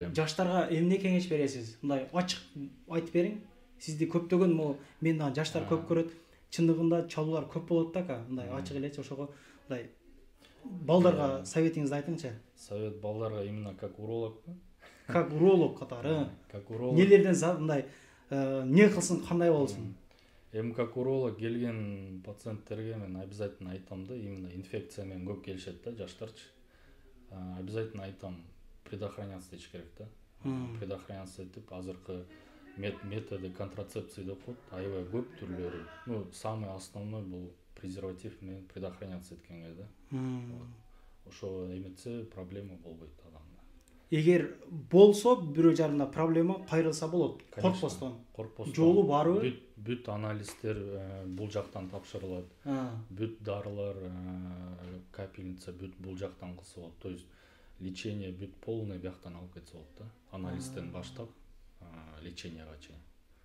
Жаштарга эмне кеңеш бересиз? Мындай ачык айтып бериң. Сизди көптөгөн мен жаштар көп көрөт. Чындыгында чалуулар көп болот да, мындай ачык элечи ошого мындай балдарга советиңизди айтыңчы. Совет балдарга именно как уролог. Как уролог катары. Как уролог. Нелерден мындай не кылсын, кандай болсун? Эми как уролог келген пациенттерге мен обязательно айтам да, именно инфекция менен көп келишет да жаштарчы. Обязательно айтам, предохраняться этиш керек да. Предохраняться этип азыркы методы контрацепции деп коет, аябай көп түрлөрү. Самый основной бул презерватив менен предохраняться эткенге да. Ошо эметсе проблема болбойт адамда. Эгер болсо бирөө жарымда проблема кайрылса болот. Коркпостон. Жолу барбы? Бүт анализдер бул жактан тапшырылат. Бүт дарылар, капельница бүт бул жактан кылса болот. То есть лечение бүт полный бияктан алып кетсе болот да. Анализден баштап леченияга чейин.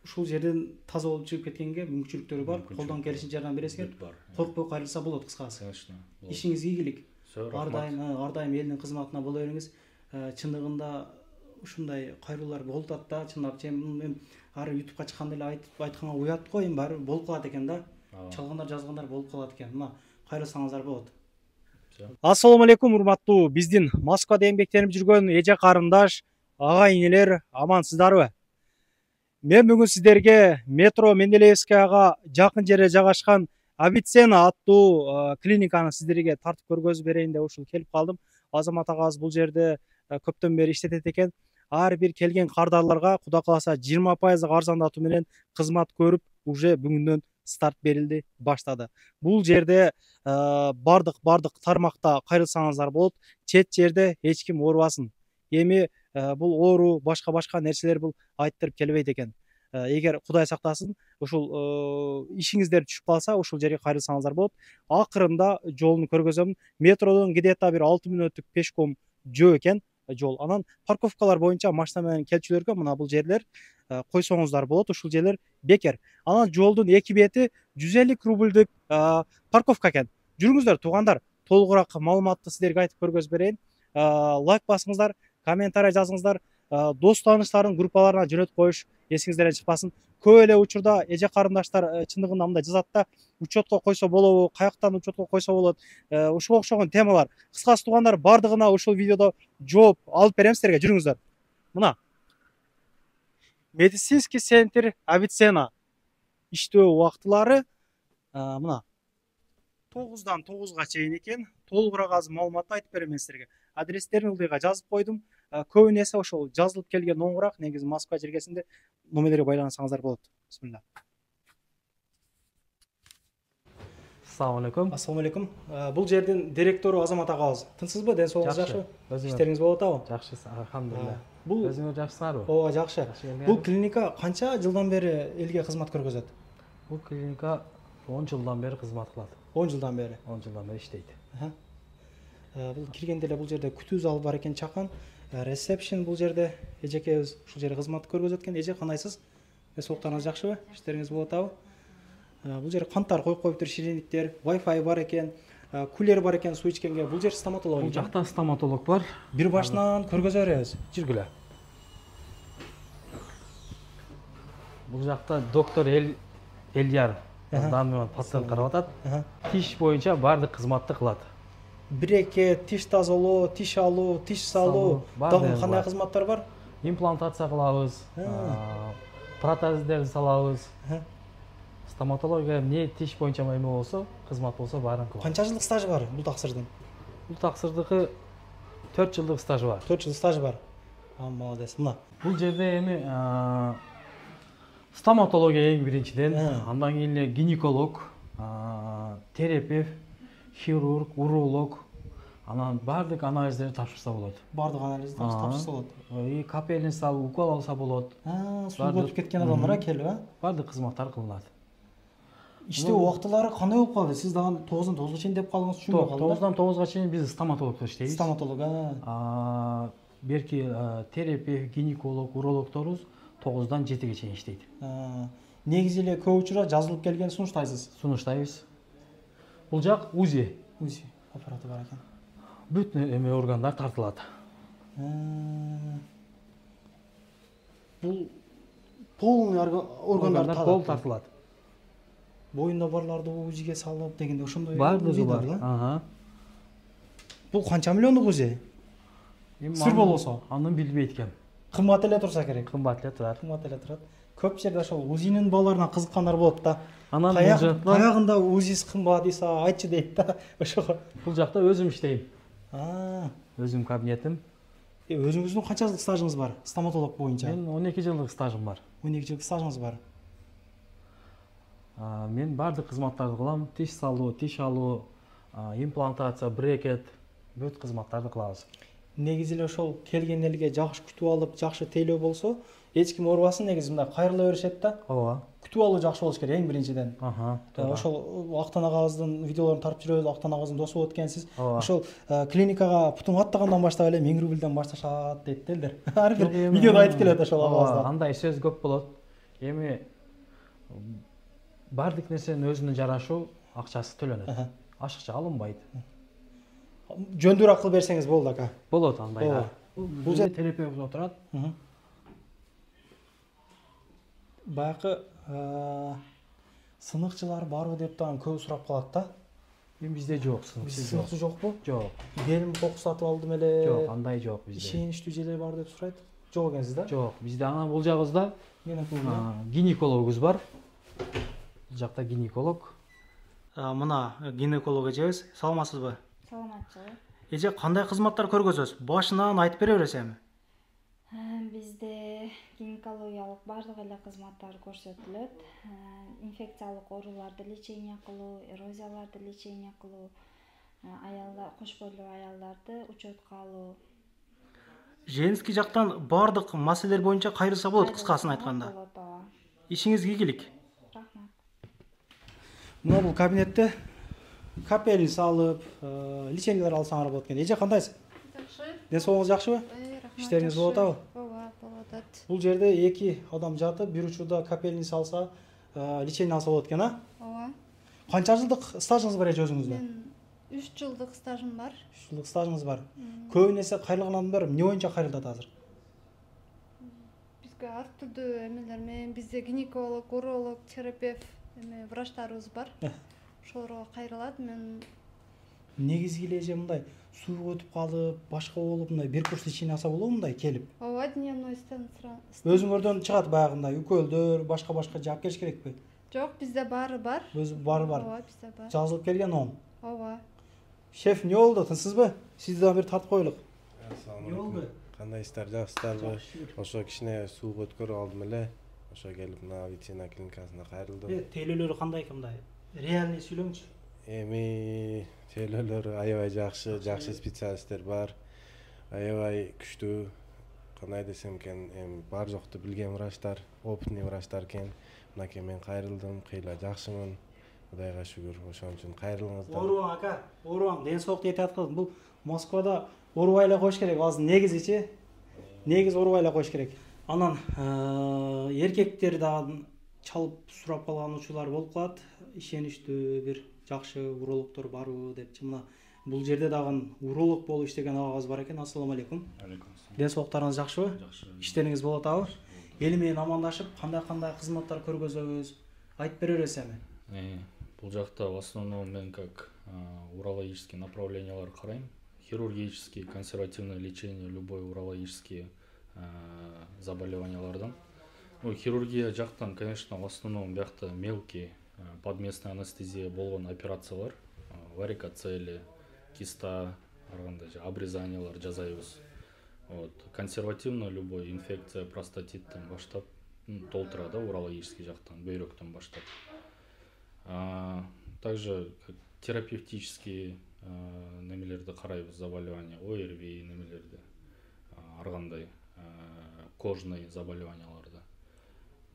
Ушул жерден таза болуп чыгып кеткенге мүмкүнчүлүктөрү бар. Колдон келишинче жардам бересиңер. Коркпой кайрылса болот кыскасы. Конечно. Ишиңиз ийгилик. Ар дайым элдин кызматына боло бериңиз. Чындыгында ушундай кайрылуулар болуп атат да, чындап мен ар YouTubeга чыкканда эле айтканга уят го, эми баары болуп калат экен да. Чалгандар жазгандар болуп калат экен. Мына кайрылсаңыздар болот. Ассаламу алейкум, урматтуу биздин Москвада эмгектенип жүргөн эже карындаш, ага инелер, амансыздарбы? Мен бүгүн сиздерге метро Менделеевскаяга жакын жерде жайгашкан Авиценна аттуу клиниканы сиздерге тартып көргөзүп берейин деп ушул келип калдым. Азамат агабыз бул жерде көптөн бери иштетет экен. Ар бир келген кардарларга Кудай кааласа 20% арзандатуу менен кызмат көрүп, уже бүгүндөн старт берилди, баштады. Бул жерде бардык тармакта кайрылсаңыздар болот. Чет жерде эч ким оорубасын. Эми бул оору башка нерселер бул айттырып келбейт экен. Эгер Кудай сактасын, ушул ишиңиздер түшүп калса, ушул жерге кайрылсаңыздар болот. Акырында жолун көргөзөм. Метродон где-то бир 6 мүнөттүк пешком жөө экен жол. Анан парковкалар боюнча машина менен келчүлөргө мына бул жерлер койсоңуздар болот. Ушул жерлер бекер. Анан жолдун эки бети 150 рубльдүк парковка экен. Жүрүңүздөр туугандар, толугураак маалыматты сиздерге айтып көргөзүп берейин. Лайк басыңыздар, комментарий жазыңыздар. Дос тааныштардын группаларына жөнөтүп коюш эсиңизден чыкпасын. Көп эле учурда эже карындаштар чындыгында мындай жазат да, учетко койсо болобу, каяктан учетко койсо болот, ушуга окшогон темалар. Кыскасы туугандар, бардыгына ушул видеодо жооп алып берем сиздерге. Жүрүңүздөр. Мына медицинский центр Авиценна иштөө убактылары мына 9-дан 9-га чейин экен. Толугураак азыр маалыматты айтып берем сиздерге. Адрестерин ылдыйга жазып койдум. Көбүнесе ошол жазылып келген оңураак, негизи Москва жергесинде номерлерге байлансаңыздар болот. Бисмилла. Ассаламу алейкум. Ассаламу алейкум. Бул жердин директору Азамат агабыз. Тынчсызбы? Ден соолугуңуз жакшыбы? Иштериңиз болуп атабы? Жакшы, алхамдулилlah. Бул өзүңөр жакшысыңарбы? Ооба, жакшы. Бул клиника канча жылдан бери элге кызмат көргөзөт? Бул клиника 10 жылдан бери кызмат кылат. 10 жылдан бери. 10 жылдан бери иштейт. Бул киргенде эле бул жерде күтүү залы бар экен, чакан. Ресепшн бул жерде эжекебиз ушул жерде кызмат көргөзөт экен. Эже кандайсыз? Соолуктарыңыз жакшыбы? Иштериңиз болуп атабы? Бул жерде канттар коюп коюптур, ширинниктер, Wi-Fi бар экен, кулер бар экен суу ичкенге. Бул жер стоматолог. Бул жакта стоматолог бар. Бир башынан көргөзө беребиз. Жүргүлө. Бул жакта доктор Эльяр данный пациент карап атат. Тиш боюнча баардык кызматты кылат. Брекет, тиш тазалоо, тиш алуу, тиш салуу, дагы кандай кызматтар бар? Имплантация кылабыз, протездерди салабыз. Стоматология эмне тиш боюнча эме болсо, кызмат болсо баарын кылабыз. Канча жылдык стажы бар бул таксырдын? Бул таксырдыкы 4 жылдык стажы бар. 4 жыл стажы бар. Молодец. Мына бул жерде эми стоматология эң биринчиден, андан кийин эле гинеколог, терапевт, хирург, уролог, анан баардык анализдерди тапшырса болот. Баардык анализди тапшырса болот. И капельница алып, укол алса болот. Суу өтүп кеткен адамдарга келип, баардык кызматтар кылынат. Иштөө убактылары кандай болуп калды? Сиз дагы 9-дан 9га чейин деп калдыңыз, түшүнбөй калдым. 9-дан 9га чейин биз стоматологдор иштейбиз. Стоматолог, берки терапевт, гинеколог, урологторубуз 9-дан 7ге чейин иштейт. Негизи эле көп учурда жазылып келген сунуштайсыз. Сунуштайбыз. Бул жак УЗИ. УЗИ аппараты бар экен. Бүт эме органдар тартылат. бул полный органдар пол тартылат. Боюнда барларды УЗИге салып дегенде ошондой Бардыгы бар. Бул канча миллиондук УЗИ? Сыр болосо. Аны билбейт экен. Кымбат эле турса керек. Кымбат эле турат. Көп жерде ошол УЗИнин балдарына кызыккандар болот да. Анан таягында УЗИси кымбат дейсе айтчы дейт да. Ошого. Бул жакта өзүм иштейм. Өзүм кабинетим. Өзүңүздүн канча жылдык стажыңыз бар? Стоматолог боюнча. Мен 12 жылдык стажым бар. 12 жылдык стажыңыз бар. Мен бардык кызматтарды кылам. Тиш салуу, тиш алуу, имплантация, брекет, бүт кызматтарды кылабыз. Негизи эле ошол келген элге жакшы күтүп алып, жакшы тейлөө болсо, эч ким оорубасын, негизи мындай кайрыла беришет да. Ооба. Күтүп алуу жакшы болуш керек эң биринчиден. Ошол Актан агабыздын видеолорун тарып жүрөбүз, Актан агабыздын досу болуп экенсиз. Ошол клиникага путуң аттагандан баштап эле 1000 рубльден башташат дейт элдер. Ар бир видеодо айтып келет ошол агабыз. Андай сөз көп болот. Эми бардык нерсенин өзүнө жарашуу акчасы төлөнөт. Ашыкча алынбайт. Жөндүрөөк кылып берсеңиз болду ака. Болот андай. Бул жерде терапевт отурат. Баягы сыныкчылар барбы деп дагы көп сурап калат да. Бизде жок, сыныкчы жокпу? Жок. Белим кокусатып алдым эле. Жок, андай жок бизде. Ишеничтүү желе бар деп сурайт. Жок экенсиз да? Жок, бизде анан бул жагыбызда гинекологубуз бар. Бул жакта гинеколог. Мына гинеколог эжебиз, саламатсызбы? Саламатчы. Эже кандай кызматтар көргөзөсүз? Башынан айтып бере бересизби? Бизде гинекологиялык бардык эле кызматтар көрсөтүлөт. Инфекциялык ооруларды лечение кылуу, эрозияларды лечение кылуу, аялдар, кош бойлуу аялдарды учетко алуу. Женский жактан бардык маселелер боюнча кайрылса болот, кыскасын айтканда. Ишиңиз ийгилик. Рахмат. Мына бул кабинетте капельни салып, лечениялар алсаңар болот экен. Эже кандайсыз? Жакшы. Ден соолугуңуз жакшыбы? Рахмат. Иштериңиз болуп атабы? Ооба, болуп атат. Бул жерде 2 адам жатып, бир учурда капельни салса, лечение алса болот экен, а? Ооба. Канча жылдык стажыңыз бар эже өзүңүздө? Мен 3 жылдык стажым бар. 3 жылдык стажыңыз бар. Көбүн эсе кайрылган адамдар эмне боюнча кайрылат азыр? Бизге ар түрдүү эмелер менен бизде гинеколог, уролог, терапевт, врачтарыбыз бар. Ошолорго кайрылат. Мен негизги эле эже мындай сууга өтүп калып, башка болуп мындай бир курс лечение алса болобу мындай келип? ооба, дневной станция. Өзүңөрдөн чыгат баягындай үкөлдөр, башка жаап келиш керекпи? Жок, бизде баары бар. Өзү баары бар. Ооба, бизде бар. Жазылып келген он. Ооба. Шеф, эмне болду? Тынчсызбы? Сизди дагы бир тартып коелук. Эмне болду? Кандайсыздар, жакшысыздарбы? Ошо кичине сууга өткөрүп алдым эле. Ошо келип мына ветеринар клиникасына кайрылдым. Тейлөөлөрү кандай экен мындай? Реальный сүйлөңүчү. Эми тейлөөлөр аябай жакшы, жакшы специалисттер бар. Аябай күчтүү. Кандай десем экен, эми бар жокту билген врачтар, опытный врачтар экен. Мынакей мен кайрылдым, кыйла жакшымын. Кудайга шүгүр, ошон үчүн кайрылыңыздар. Оорубаң ака, оорубаң. Ден соолукту эте аткылдым. Бул Москвада оорубай эле коюш керек. Азыр негизичи. Негиз оорубай эле коюш керек. Анан эркектер дагы чалып сурап калган учурлар болуп калат. Ишеничтүү бир жакшы урологдор барбы депчи. Мына бул жерде дагы уролог болуп иштеген агабыз бар экен. Ассаламу алейкум. Ден соолуктарыңыз жакшыбы? Жакшы. Иштериңиз болуп атабы? Эл менен амандашып, кандай кызматтар көргөзөбүз? Айтып бере бересизби? Бул жакта в основном мен как урологический направлениялар карайм. Хирургический, консервативное лечение, любой урологический заболеваниялардан. Хирургия жактан, конечно, в основном биякта мелкий подместная анестезия болгон операциялар, варикоцели, киста, обрезаниялар жасайбыз. Консервативно любой инфекция простатиттен баштап толтура да урологический жактан, бөйрөктөн баштап. Также терапевтические немелерди карайбыз, заболевания, ОРВИ немелерди, ар кандай кожный заболеванияларды.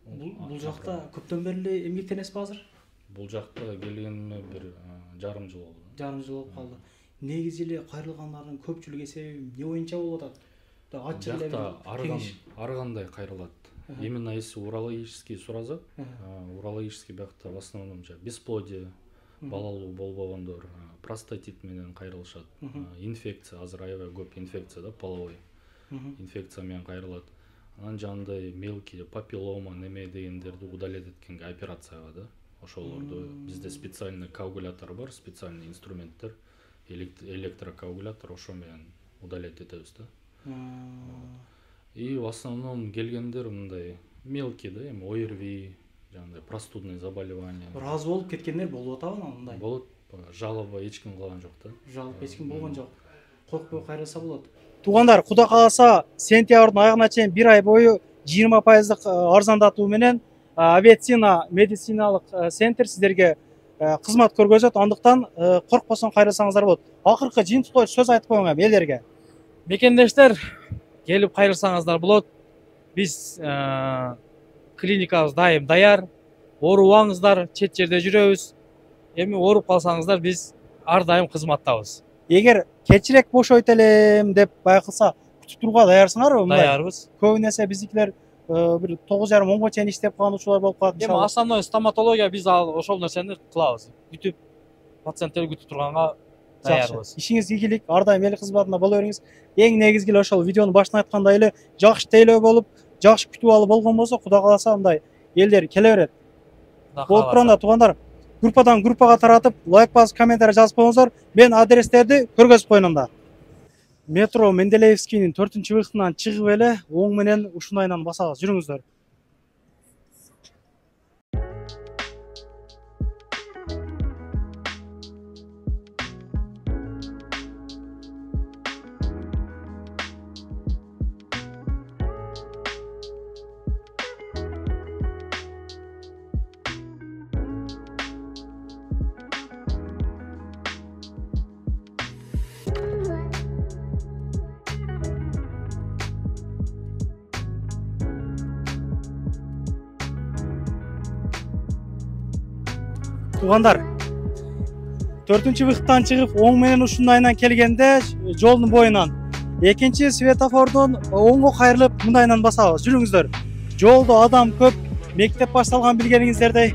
Бул жакта көптөн бери эле эмгектенесизби азыр? Бул жакта келгениме бир жарым жыл болду. Жарым жыл болуп калды. Негизи эле кайрылгандардын көпчүлүгү себеби эмне боюнча болуп атат? Ачык эле ар кандай кайрылат. Именно если урологический суразак, урологический биякта в основном бесплодие, балалуу болбогондор, простатит менен кайрылышат. Инфекция, азыр аябай көп инфекция да, половой. Инфекция менен кайрылат. анан жанагындай мелкий папиллома неме дегендерди удалять эткенге операцияга да ошолорду бизде специальный коагулятор бар, специальный инструменттер, электрокоагулятор, ошо менен удалять этебиз да. И в основном келгендер мындай мелкий да, эми ОРВИ, жанагындай простудный заболевание. Бир аз болуп кеткендер болуп атабы мындай. Болот, жалоба эч ким кылган жок да. Жалоба эч ким болгон жок. Коркпой кайрылса болот. Туугандар, Кудай кааласа, сентябрдын айына чейин 1 ай бою 20% арзандатуу менен Аветсина медициналык центр сиздерге кызмат көргөзөт. Андыктан коркпосоң кайрылсаңыздар болот. Акыркы жыйынтыктоо сөз айтып коюң элдерге. Мекендештер, келип кайрылсаңыздар болот. Биз клиникабыз дайым даяр. Оорубаңыздар, чет жерде жүрөбүз. Эми ооруп калсаңыздар, биз ар дайым кызматтабыз. Эгер кечирээк бошойт элем деп байкалса, күтүп турууга даярсыңарбы? Даярбыз. Көбүнесе биздикилер бир 9:30-10 чейин иштеп калган учурлар болуп калат. Эми основной стоматология биз ошол нерсени кылабыз. Күтүп пациенттерди күтүп турганга даярбыз. Ишиңиз ийгилик, ар дайым эл кызматында боло бериңиз. Эң негизги эле ошол видеонун башында айткандай эле жакшы тейлөө болуп, жакшы күтүп алып болгон болсо, Кудай кааласа мындай элдер келе берет. Болуп турганда туугандар, группадан группага таратып, лайк басып, комментарий жазып коюңуздар. Мен адрестерди көргөзүп коеюн анда. Метро Менделеевскийдин 4-выходунан чыгып эле оң менен ушунайынан басабыз. Жүрүңүздөр. Туугандар, 4-выходтан чыгып оң менен ушунайынан келгенде жолдун боюнан экинчи светофордон оңго кайрылып мындайынан басабыз. Жүрүңүздөр. Жолдо адам көп, мектеп башталган билгениңиздердей.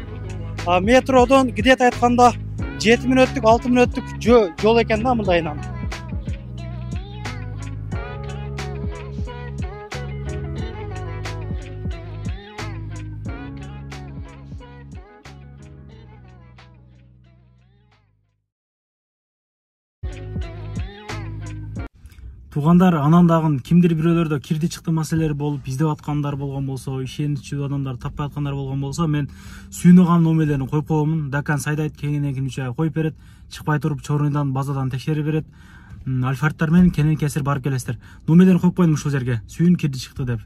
Метродон где-то айтканда 7 мүнөттүк, 6 мүнөттүк жол экен да мындайынан. Туугандар, анан дагы кимдир бирөөлөрдө кирди чыкты маселелери болуп, издеп аткандар болгон болсо, ишеничүү адамдар таппай аткандар болгон болсо, мен сүйүнүган номерлерин коюп коемун. Дакан Сайдайт кеңинен 3 ай коюп берет. Чыкпай туруп чорундан базадан текшерип берет. Альфардтар менен кенен кесир барып келесиздер. Номерлерин коюп коюм ушул жерге. Сүйүн кирди чыкты деп.